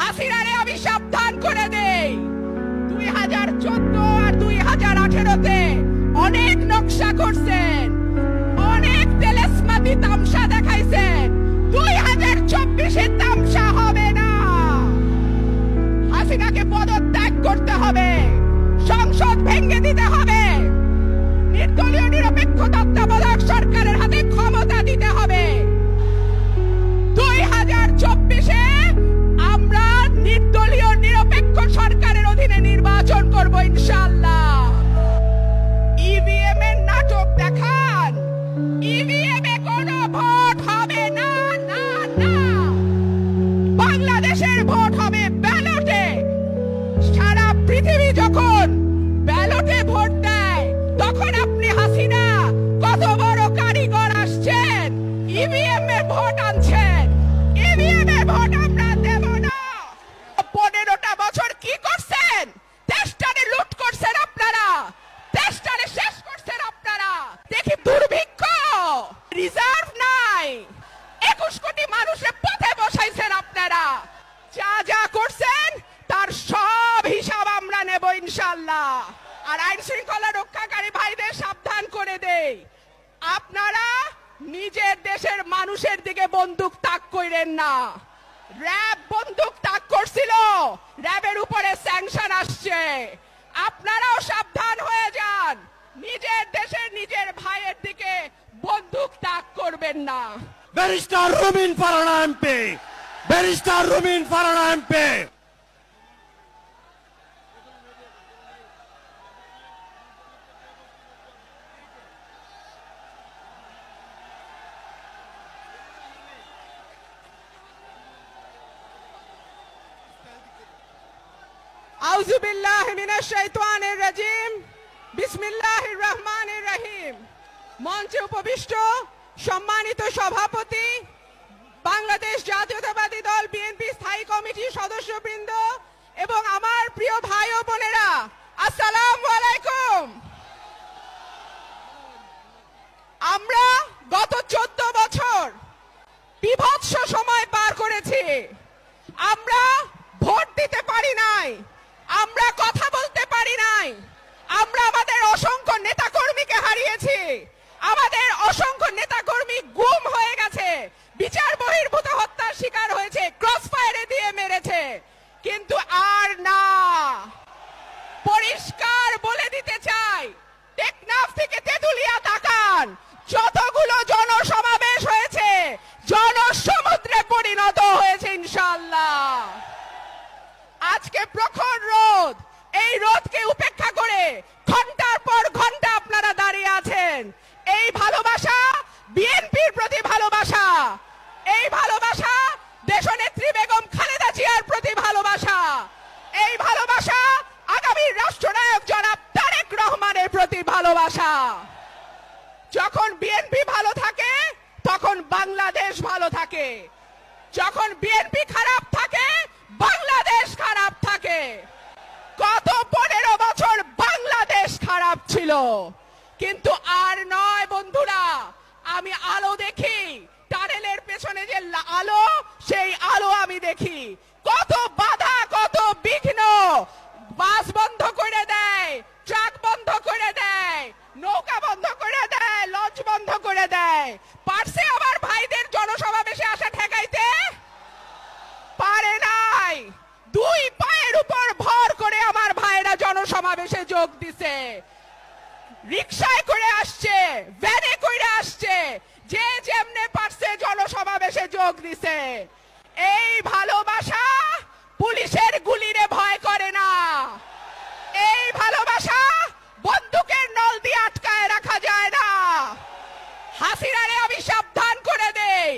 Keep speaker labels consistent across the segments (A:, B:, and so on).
A: হাসিনারে আমি সাবধান করে দেই, 2014 আর 2018-তে অনেক নকশা করছেন, অনেক তেলেসমাতি তামসা দেখাইছেন। 2024-এ তামসা হবে না। হাসিনাকে পদত্যাগ করতে হবে, সংসদ ভেঙে দিতে হবে, নির্দলীয় নিরপেক্ষ তত্ত্বাবধায়ক সরকারের হাতে ক্ষমতা দিতে হবে। 2024-এ আমরা নির্দলীয় নিরপেক্ষ সরকারের অধীনে নির্বাচন করব ইনশাআল্লাহ। ইভিএম এর নাটক দেখান, ইভিএম এ কোনো ভোট হবে না, না না। বাংলাদেশের ভোট হবে ব্যালটে। সারা পৃথিবী যখন ব্যালটে ভোট দেয়, তখন আপনি হাসিনা কত বড় কারিগর আসছেন, ইভিএম এর ভোট আনছেন। ইভিএম এর ভোট আমরা দেব না। 15টা বছর কি করছেন? দেশটারে লুট করছেন আপনারা, দেশটারে শেষ করছেন আপনারা। দেখি দুর্ভিক্ষ, রিজার্ভ নাই, 21 কোটি মানুষের পথে বসাইছেন আপনারা। যা যা করছেন তার সব হিসাব আমরা নেব ইনশাআল্লাহ। আর আইন শৃঙ্খলা রক্ষাকারী ভাইদের সাবধান করে দেই, আপনারা নিজের দেশের মানুষের দিকে বন্দুক তাক কইরেন না। র‍্যাব বন্দুক তাক করছিল, র‍্যাবের উপরে স্যাংশন আসছে। আপনারাও সাবধান হয়ে যান, নিজের দেশের নিজের ভাইয়ের দিকে বন্দুক তাক করবেন না।
B: ব্যারিস্টার রুমিন ফারহানা এমপি, ব্যারিস্টার রুমিন ফারহানা এমপি।
A: আউযু বিল্লাহি মিনাশ শাইতানির রাজিম, বিসমিল্লাহির রহমানির রহিম। মঞ্চে উপবিষ্ট সম্মানিত সভাপতি, বাংলাদেশ জাতীয়তাবাদী দল বিএনপি স্থায়ী কমিটির সদস্যবৃন্দ এবং আমার প্রিয় ভাই ও বোনেরা, আসসালামু আলাইকুম। আমরা গত 14 বছর বিভৎস সময় পার করেছি। আমরা ভোট দিতে পারি নাই, আমরা কথা বলতে পারি নাই, আমরা আমাদের অসংখ্য নেতাকর্মীকে হারিয়েছি, আমাদের অসংখ্য নেতাকর্মী গুম হয়ে গেছে, বিচার বহির্ভূত হত্যার শিকার হয়েছে, ক্রস ফায়ারে দিয়ে মেরেছে। কিন্তু আর না, পরিষ্কার বলে দিতে চাই, টেকনাফ থেকে তেতুলিয়া তাকান, যতগুলো জনসমাবেশ হয়েছে জনসমুদ্রে পরিণত হয়েছে ইনশাআল্লাহ। আজকে প্রখর রোদ, এই রোদকে উপেক্ষা করে ঘন্টার পর ঘন্টা আপনারা দাঁড়িয়ে আছেন। এই ভালোবাসা বিএনপির প্রতি ভালোবাসা, এই ভালোবাসা দেশনেত্রী বেগম খালেদা জিয়ার প্রতি ভালোবাসা, এই ভালোবাসা আগামী রাষ্ট্রনায়ক জনাব তারেক রহমানের প্রতি ভালোবাসা। যখন বিএনপি ভালো থাকে তখন বাংলাদেশ ভালো থাকে, যখন বিএনপি খারাপ থাকে বাংলাদেশ খারাপ থাকে। গত 15 বছর বাংলাদেশ খারাপ ছিল, কিন্তু আর নয় বন্ধুরা। আমি আলো দেখি, টানেলের পেছনে যে আলো, সেই আলো আমি দেখি। কত বাধা, কত বিঘ্ন, বাস বন্ধ করে দেয়, ট্রাক বন্ধ করে দেয়, নৌকা বন্ধ করে দেয়, লঞ্চ বন্ধ করে দেয়। পারছে আমার ভাইদের জনসমাবেশে আসা ঠেকাইতে? পারে নাই। 2 পায়ের উপর ভর করে আমার ভাইরা জনসমাবেশে যোগ দিছে, রিকশায় করে আসছে, ভ্যানে করে আসছে, যে যেমনে পারছে জনসমাবেশে যোগ দিছে। এই ভালোবাসা পুলিশের গুলিরে ভয় করে না, এই ভালোবাসা বন্দুকের নল দিয়ে আটকায় রাখা যায় না। হাসিনারে আমি সাবধান করে দেই,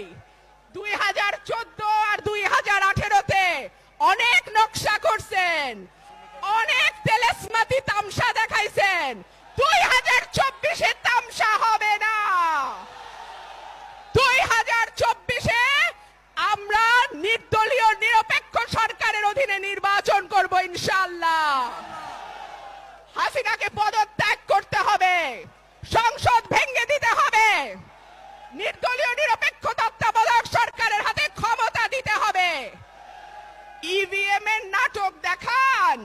A: 2014 আর 2018-তে অনেক নকশা করছেন, অনেক তেলেসমাতি তামসা দেখাইছেন। 2024-এ তামসা হবে না। 2024-এ আমরা নির্দলীয় নিরপেক্ষ সরকারের অধীনে নির্বাচন করব ইনশাআল্লাহ। হাসিনাকে পদত্যাগ করতে হবে, সংসদ ভেঙে দিতে হবে, নির্দলীয় নিরপেক্ষ তত্ত্বাবধায়ক সরকারের হাতে ক্ষমতা দিতে হবে। ইভিএম এর নাটক দেখান।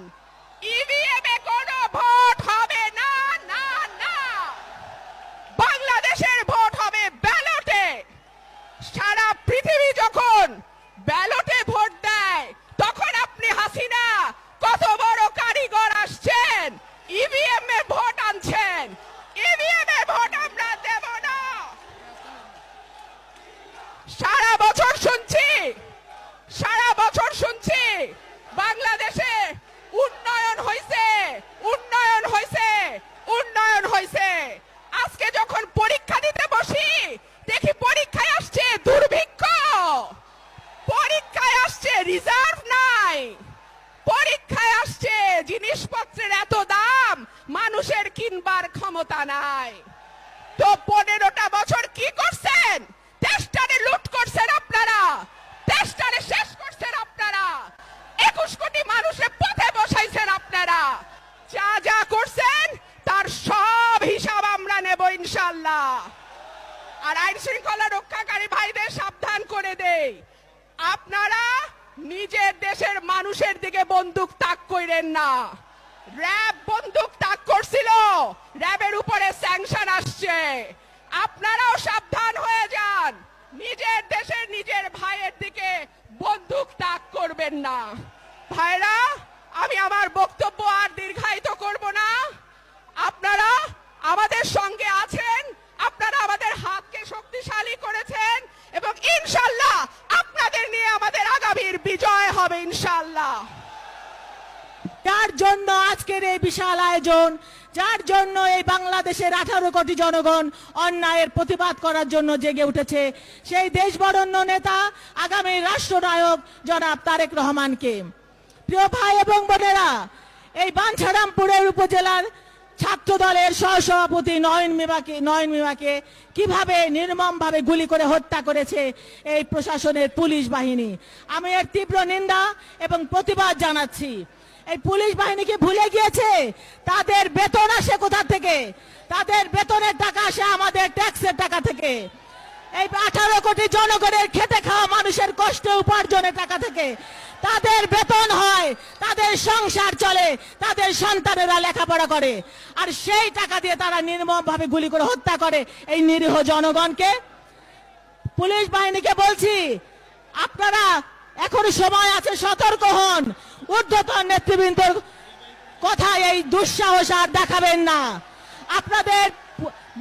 A: ইভিএম এ কোনো ভোট হবে না, না না। বাংলাদেশের ভোট হবে ব্যালটে। সারা পৃথিবী যখন ব্যালটে ভোট দেয়, তখন আপনি হাসিনা কত বড় কারিগর আসছেন, ইভিএম এ ভোট আনছেন। ইভিএম এ ভোট আমরা দেব না। সারা বছর শুনছি বাংলাদেশে উন্নয়ন হয়েছে, উন্নয়ন হয়েছে, উন্নয়ন হয়েছে। আজকে যখন পরীক্ষা দিতে বসি, দেখি পরীক্ষায় আসছে দুর্ভিক্ষ, পরীক্ষায় আসছে রিজার্ভ নাই, পরীক্ষায় আসছে জিনিসপত্রের এত দাম মানুষের কিনবার ক্ষমতা নাই। তো 15টা বছর কি করছেন? দেশটারে লুট করছেন আপনারা, দেশটারে শেষ করছেন আপনারা, 21 কোটি মানুষের পথে বসাইছেন আপনারা। যা যা করছেন তার সব হিসাব আমরা নেব ইনশাআল্লাহ। আর আইন শৃঙ্খলা রক্ষাকারী ভাইদের সাবধান করে দেই, আপনারা নিজের দেশের মানুষের দিকে বন্দুক তাক কইরেন না। র্যাব বন্দুক তাক করছিল, র্যাবের উপরে স্যাংশন আসছে। আপনারাও সাবধান হয়ে যান, নিজের দেশের নিজের ভাইয়ের দিকে বন্দুক তাক করবেন না। ভাইরা, আমি আমার বক্তব্য আর দীর্ঘায়িত করব না। আপনারা আমাদের সঙ্গে আছেন, আপনারা আমাদের হাতকে শক্তিশালী করেছেন এবং ইনশাআল্লাহ আপনাদের নিয়ে আমাদের আগামীর বিজয় হবে ইনশাআল্লাহ।
C: যার জন্য আজকের এই বিশাল আয়োজন, যার জন্য এই বাংলাদেশের 18 কোটি জনগণ অন্যায়ের প্রতিবাদ করার জন্য জেগে উঠেছে, সেই দেশবরেণ্য নেতা আগামী রাষ্ট্রনায়ক জনাব তারেক রহমানকে। প্রিয় ভাই এবং বোনেরা, এই বাঞ্ছারামপুরের উপজেলার ছাত্র দলের সহসভাপতি নয়ন মিমাকে কিভাবে নির্মমভাবে গুলি করে হত্যা করেছে এই প্রশাসনের পুলিশ বাহিনী, আমি এর তীব্র নিন্দা এবং প্রতিবাদ জানাচ্ছি। এই পুলিশ বাহিনীকে ভুলে গিয়েছে তাদের বেতন আসে কোথা থেকে? তাদের বেতনের টাকা আসে আমাদের ট্যাক্সের টাকা থেকে। এই 18 কোটি জনগণের খেটে খাওয়া মানুষের কষ্ট উপার্জনের টাকা থেকে তাদের বেতন হয়, তাদের সংসার চলে, তাদের সন্তানেরা লেখাপড়া করে, আর সেই টাকা দিয়ে তারা নির্মমভাবে গুলি করে হত্যা করে এই নিরীহ জনগণকে। পুলিশ বাহিনীকে বলছি, আপনারা এখনো সময় আছে, সতর্ক হন। ঊর্ধ্বতন নেতৃবৃন্দর কথায় এই দুঃসাহস আর দেখাবেন না। আপনাদের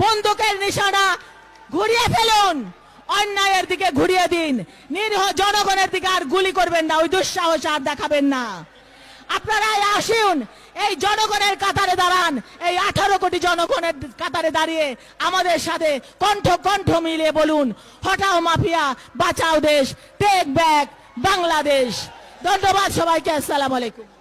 C: বন্দুকের নিশানা ঘুরিয়ে ফেলুন, অন্যায়ের দিকে ঘুরিয়ে দিন, নিরীহ জনগণের দিকে আর গুলি করবেন না, ওই দুঃসাহস আর দেখাবেন না। আপনারা আসুন, এই জনগণের কাতারে দাঁড়ান, এই 18 কোটি জনগণের কাতারে দাঁড়িয়ে আমাদের সাথে কণ্ঠ মিলিয়ে বলুন, হটাও মাফিয়া, বাঁচাও দেশ, টেক ব্যাক বাংলাদেশ। ধন্যবাদ সবাইকে, আসসালামু আলাইকুম।